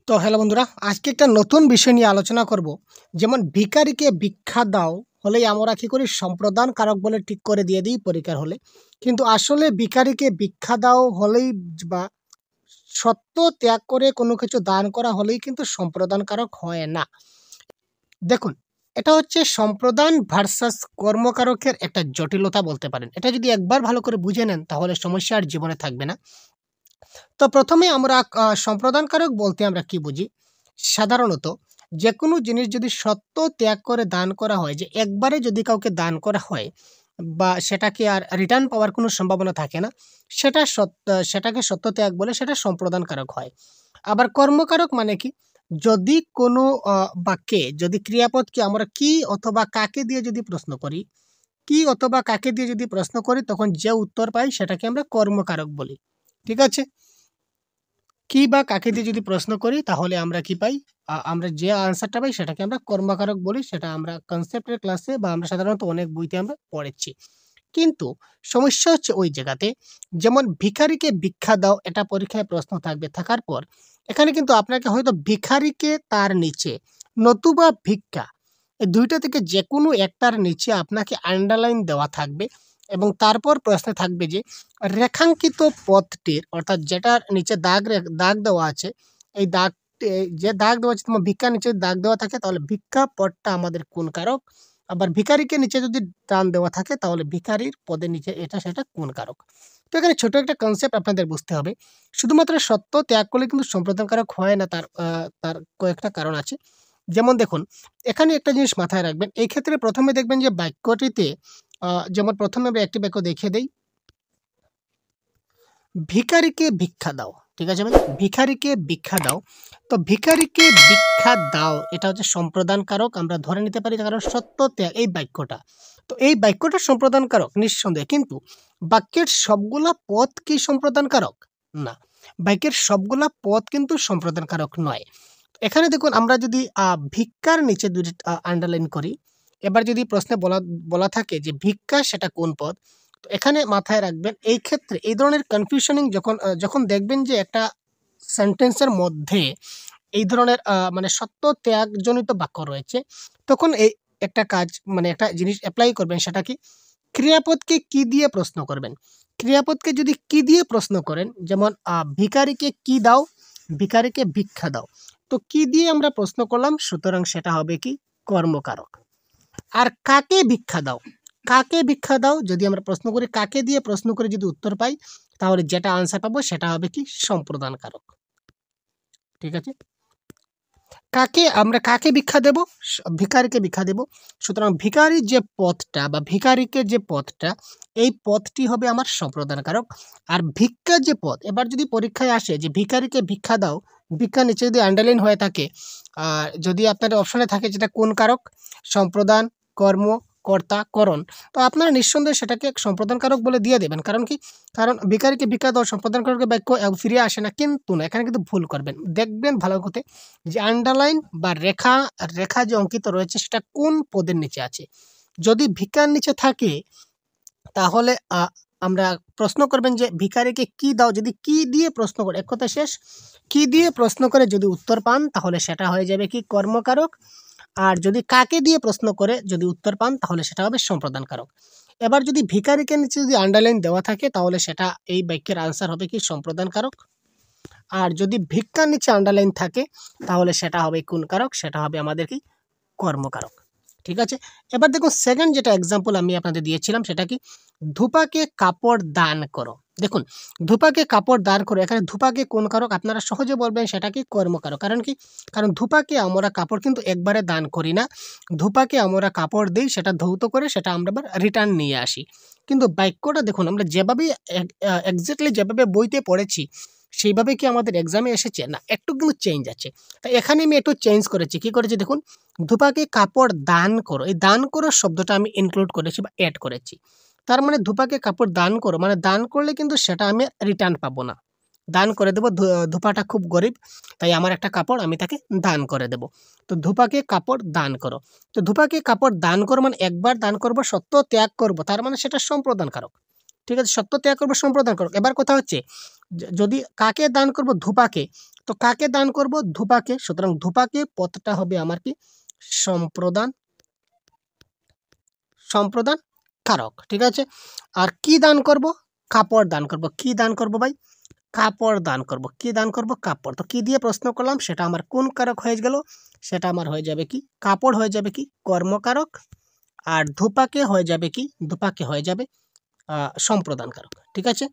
তো হ্যালো বন্ধুরা, আজকে একটা নতুন বিষয় নিয়ে আলোচনা করব। যেমন ভিখারিকে ভিক্ষা দাও হলেই আমরা কি করি, সম্প্রদান কারক বলে ঠিক করে দিয়ে দিই পরীক্ষার হলে। কিন্তু আসলে ভিখারিকে ভিক্ষা দাও হলেই বা সত্য ত্যাগ করে কোনো কিছু দান করা হলেই কিন্তু সম্প্রদান কারক হয় না। দেখুন, এটা হচ্ছে সম্প্রদান ভার্সাস কর্মকারকের একটা জটিলতা বলতে পারেন। এটা যদি একবার ভালো করে বুঝে নেন তাহলে সমস্যা আর জীবনে থাকবে না। তো প্রথমে আমরা সম্প্রদানকারক বলতে আমরা কি বুঝি? সাধারণত যেকোনো জিনিস যদি সত্য ত্যাগ করে দান করা হয়, যে একবারে যদি কাউকে দান করা হয় বা সেটাকে আর রিটার্ন পাওয়ার কোনো সম্ভাবনা থাকে না, সেটাকে সত্য ত্যাগ বলে, সেটা সম্প্রদানকারক হয়। আবার কর্মকারক মানে কি? যদি কোনো বাক্যে যদি ক্রিয়াপদকে আমরা কি অথবা কাকে দিয়ে যদি প্রশ্ন করি, কি অথবা কাকে দিয়ে যদি প্রশ্ন করি, তখন যে উত্তর পাই সেটাকে আমরা কর্মকারক বলি। ঠিক আছে? কি বা কাকে দিয়ে যদি প্রশ্ন করি তাহলে আমরা কি পাই? আমরা যে আনসারটা পাই সেটাকে আমরা কর্মকারক বলি। সেটা আমরা কনসেপ্টের ক্লাসে বা আমরা সাধারণত অনেক বইতে আমরা পড়েছি। কিন্তু সমস্যা হচ্ছে ওই জায়গাতে, যেমন ভিখারিকে ভিক্ষা দাও, এটা পরীক্ষায় প্রশ্ন থাকবে। থাকার পর এখানে কিন্তু আপনাকে হয়তো ভিখারিকে তার নিচে নতুবা ভিক্ষা, এই ২ টা থেকে যেকোনো একটার নিচে আপনাকে আন্ডারলাইন দেওয়া থাকবে এবং তারপর প্রশ্নে থাকবে যে রেখাঙ্কিত পদটির, অর্থাৎ যেটার নিচে দাগ দেওয়া আছে, এই দাগটি, যে দাগ দেওয়া আছে তোমার ভিক্ষার নিচে দাগ দেওয়া থাকে তাহলে ভিক্ষা পদটা আমাদের কোন কারক? আবার ভিখারিকে নিচে যদি টান দেওয়া থাকে তাহলে ভিখারির পদের নিচে এটা সেটা কোন কারক? তো এখানে ছোট একটা কনসেপ্ট আপনাদের বুঝতে হবে। শুধুমাত্র সত্য ত্যাগ করলে কিন্তু সম্প্রদান কারক হয় না, তার কয়েকটা কারণ আছে। যেমন দেখুন, এখানে একটা জিনিস মাথায় রাখবেন। এই ক্ষেত্রে ১ম এ দেখবেন যে বাক্যটিতে যেমন ১ম এ আমরা একটি বাক্য দেখিয়ে দেই। ভিখারিকে ভিক্ষা দাও। ঠিক আছে ভাই? ভিখারিকে ভিক্ষা দাও। তো ভিখারিকে ভিক্ষা দাও এটা হচ্ছে সম্প্রদান কারক। আমরা ধরে নিতে পারি, কারণ সত্য ত্যাগ এই বাক্যটা। তো এই বাক্যটা সম্প্রদান কারক নিঃসন্দেহে। কিন্তু বাক্যের সবগুলা পদ কি সম্প্রদান কারক? না। বাক্যের সবগুলা পদ কিন্তু সম্প্রদান কারক নয়। এখানে দেখুন, আমরা যদি ভিক্ষার নিচে ২ টি আন্ডারলাইন করি। এবার যদি প্রশ্নে বলা বলা থাকে যে ভিক্ষা সেটা কোন পদ? তো এখানে মাথায় রাখবেন, এই ক্ষেত্রে এই ধরনের কনফিউশনিং যখন দেখবেন যে একটা সেন্টেন্সের মধ্যে এই ধরনের মানে সত্য ত্যাগজনিত বাক্য রয়েছে, তখন এই একটা কাজ, মানে একটা জিনিস এপ্লাই করবেন। সেটা কি? ক্রিয়াপদকে কি দিয়ে প্রশ্ন করবেন? ক্রিয়াপদকে যদি কি দিয়ে প্রশ্ন করেন, যেমন ভিখারিকে কি দাও? ভিখারিকে ভিক্ষা দাও। তো কি দিয়ে আমরা প্রশ্ন করলাম, সুতরাং সেটা হবে কি? কর্মকারক। আর কাকে ভিক্ষা দাও? কাকে ভিক্ষা দাও যদি আমরা প্রশ্ন করি, কাকে দিয়ে প্রশ্ন করে যদি উত্তর পাই, তাহলে যেটা আনসার পাবো সেটা হবে কি? সম্প্রদান কারক। ঠিক আছে? কাকে ভিক্ষা দেব? ভিখারিকে ভিক্ষা দেব। সুতরাং ভিখারির যে পদটা বা ভিখারিকে যে পদটা, এই পদটি হবে আমার সম্প্রদান কারক। আর ভিক্ষার যে পদ, এবার যদি পরীক্ষায় আসে যে ভিখারিকে ভিক্ষা দাও, ভিক্ষার নিচে যদি আন্ডারলাইন হয়ে থাকে, আর যদি আপনার অপশনে থাকে যেটা কোন কারক? সম্প্রদান, কর্ম, কর্তা, করণ। তো আপনারা নিঃসন্দেহে সেটাকে এক সম্প্রদান কারক বলে দিয়ে দেবেন। কারণ কি? কারণ ভিখারিকে ভিক্ষা দাও সম্প্রদান কারকের বাক্য ফিরে আসে না। কিন্তু না, এখানে কিন্তু ভুল করবেন। দেখবেন ভালো করে যে আন্ডারলাইন বা রেখা যে অঙ্কিত রয়েছে সেটা কোন পদের নিচে আছে। যদি ভিক্ষার নিচে থাকে তাহলে আমরা প্রশ্ন করবেন যে ভিখারিকে কি দাও? যদি কি দিয়ে প্রশ্ন করে, এক কথায় শেষ। কি দিয়ে প্রশ্ন করে যদি উত্তর পান তাহলে সেটা হয়ে যাবে কি? কর্মকারক। আর যদি কাকে দিয়ে প্রশ্ন করে যদি উত্তর পান তাহলে সেটা হবে সম্প্রদান কারক। এবার যদি ভিখারিকে নিচে যদি আন্ডারলাইন দেওয়া থাকে তাহলে সেটা এই বাক্যের আনসার হবে কি? সম্প্রদান কারক। আর যদি ভিক্ষার নিচে আন্ডারলাইন থাকে তাহলে সেটা হবে কোন কারক? সেটা হবে আমাদের কি? কর্মকারক। ঠিক আছে? এবার দেখুন, সেকেন্ড যেটা এক্সাম্পল আমি আপনাদের দিয়েছিলাম সেটা কি? ধূপাকে কাপড় দান করো। দেখুন, ধূপাকে কাপড় দান করো, এখানে ধূপাকে কোন কারক? আপনারা সহজে বলবেন সেটা কি? কর্মকারক। কারণ কি? কারণ ধূপাকে আমরা কাপড় কিন্তু একবারে দান করি না। ধূপাকে আমরা কাপড় দেই, সেটা ধৌত করে সেটা আমরা আবার রিটার্ন নিয়ে আসি। কিন্তু বাক্যটা দেখুন, আমরা যেভাবে এক্সাক্টলি যেভাবে বইতে পড়েছি সেইভাবে কি আমাদের এক্সামে এসেছে? না, একটু কিন্তু চেঞ্জ আছে। তাই এখানে আমি একটু চেঞ্জ করেছি। কি করেছি দেখুন, ধূপাকে কাপড় দান করো। এই দান করো শব্দটা আমি ইনক্লুড করেছি বা এড করেছি। তার মানে ধূপাকে কাপড় দান করো, মানে দান করলে কিন্তু সেটা আমি রিটার্ন পাবো না। দান করে দেবো। ধূপাটা খুব গরিব, তাই আমার একটা কাপড় আমি তাকে দান করে দেবো। তো ধূপাকে কাপড় দান করো। তো ধূপাকে কাপড় দান করো মানে একবার দান করবো, সত্য ত্যাগ করবো, তার মানে সেটা সম্প্রদান কারক। ঠিক আছে, সত্য ত্যাগ করবো সম্প্রদান করক। এবার কথা হচ্ছে যদি কাকে দান করব, ধূপাকে, তো কাকে দান করব, ধূপাকে, সুতরাং ধূপাকে পদটা হবে আমার কি সম্প্রদান সম্প্রদান কারক। ঠিক আছে, আর কি দান করব, কাপড় দান করব। কি দান করব ভাই, কাপড় দান করব। কি দান করব, কাপড়। তো কি দিয়ে প্রশ্ন করলাম, সেটা আমার কোন কারক হয়ে গেল, সেটা আমার হয়ে যাবে কি কাপড়, হয়ে যাবে কি কর্মকারক। আর ধূপাকে হয়ে যাবে কি, ধূপাকে হয়ে যাবে সম্প্রদান কারক। ঠিক আছে,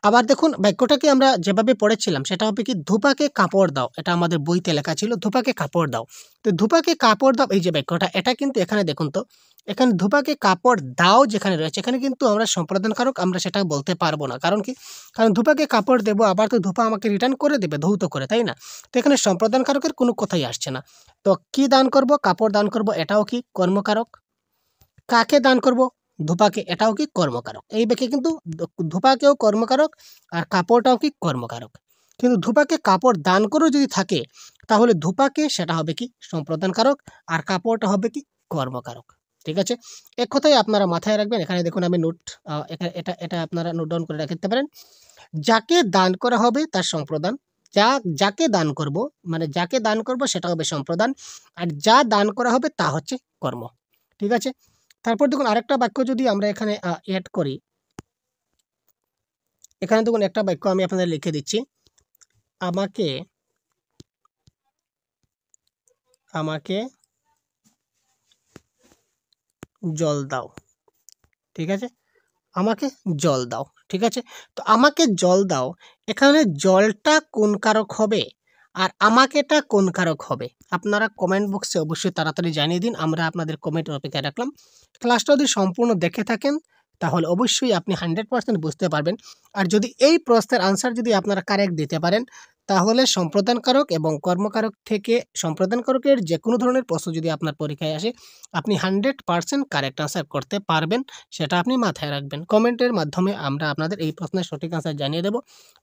আবার দেখুন বাক্যটাকে আমরা যেভাবে পড়েছিলাম সেটা হবে কি ধূপাকে কাপড় দাও, এটা আমাদের বইতে লেখা ছিল ধূপাকে কাপড় দাও। তো ধূপাকে কাপড় দাও এই যে বাক্যটা, এটা কিন্তু এখানে দেখুন তো, এখানে ধূপাকে কাপড় দাও যেখানে রয়েছে, এখানে কিন্তু আমরা সম্প্রদান কারক আমরা সেটা বলতে পারবো না। কারণ কি, কারণ ধূপাকে কাপড় দেবো, আবার তো ধূপা আমাকে রিটার্ন করে দেবে ধৌত করে, তাই না? তো এখানে সম্প্রদান কারকের কোনো কথাই আসছে না। তো কি দান করব, কাপড় দান করব, এটাও কি কর্মকারক। কাকে দান করব, ধূপাকে, এটাও কি কর্মকারক। এই বাক্যে কিন্তু ধূপাকেও কর্মকারক আর কাপড়টাও কি কর্মকারক। কিন্তু ধূপাকে কাপড় দান করেও যদি থাকে, তাহলে ধূপাকে সেটা হবে কি সম্প্রদান কারক, আর কাপড়টা হবে কি কর্মকারক। ঠিক আছে, এক কথাই আপনারা মাথায় রাখবেন। এখানে দেখুন আমি নোট, এটা এটা আপনারা নোট ডাউন করে রাখতে পারেন। যাকে দান করা হবে তার সম্প্রদান, যাকে দান করব, মানে যাকে দান করব সেটা হবে সম্প্রদান, আর যা দান করা হবে তা হচ্ছে কর্ম। ঠিক আছে, তারপর দেখুন আরেকটা বাক্য যদি আমরা এখানে অ্যাড করি, এখানে দেখুন একটা বাক্য আমি আপনাদের লিখে দিচ্ছি, আমাকে আমাকে জল দাও। ঠিক আছে, আমাকে জল দাও। ঠিক আছে, তো আমাকে জল দাও, এখানে জলটা কোন কারক হবে আর আমাকেটা কোন কারক হবে, আপনারা কমেন্ট বক্সে অবশ্যই তাড়াতাড়ি জানিয়ে দিন, আমরা আপনাদের কমেন্টের অপেক্ষায় রাখলাম। ক্লাসটা যদি সম্পূর্ণ দেখে থাকেন তাহলে অবশ্যই আপনি 100% বুঝতে পারবেন। আর যদি এই প্রশ্নের আনসার যদি আপনারা কারেক্ট দিতে পারেন, তাহলে সম্প্রদান কারক এবং কর্মকারক থেকে সম্প্রদান কারকের যে কোনো ধরনের প্রশ্ন যদি আপনার পরীক্ষায় আসে, আপনি 100% কারেক্ট আনসার করতে পারবেন, সেটা আপনি মাথায় রাখবেন। কমেন্টের মাধ্যমে আমরা আপনাদের এই প্রশ্নের সঠিক আনসার জানিয়ে দেব।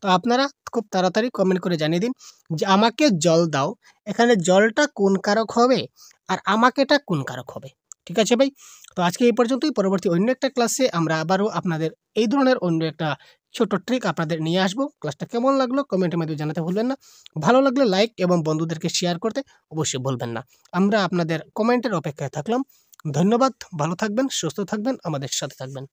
তো আপনারা খুব তাড়াতাড়ি কমেন্ট করে জানিয়ে দিন যে আমাকে জল দাও, এখানে জলটা কোন কারক হবে আর আমাকেটা কোন কারক হবে। ঠিক আছে ভাই, তো আজকে এই পর্যন্তই। পরবর্তী অন্য একটা ক্লাসে আমরা আবারও আপনাদের এই ধরনের অন্য একটা ছোট ট্রিক আপনাদের নিয়ে আসবো। ক্লাসটা কেমন লাগলো কমেন্টের মাধ্যমে জানাতে ভুলবেন না। ভালো লাগলে লাইক এবং বন্ধুদেরকে শেয়ার করতে অবশ্যই ভুলবেন না। আমরা আপনাদের কমেন্টের অপেক্ষায় থাকলাম। ধন্যবাদ, ভালো থাকবেন, সুস্থ থাকবেন, আমাদের সাথে থাকবেন।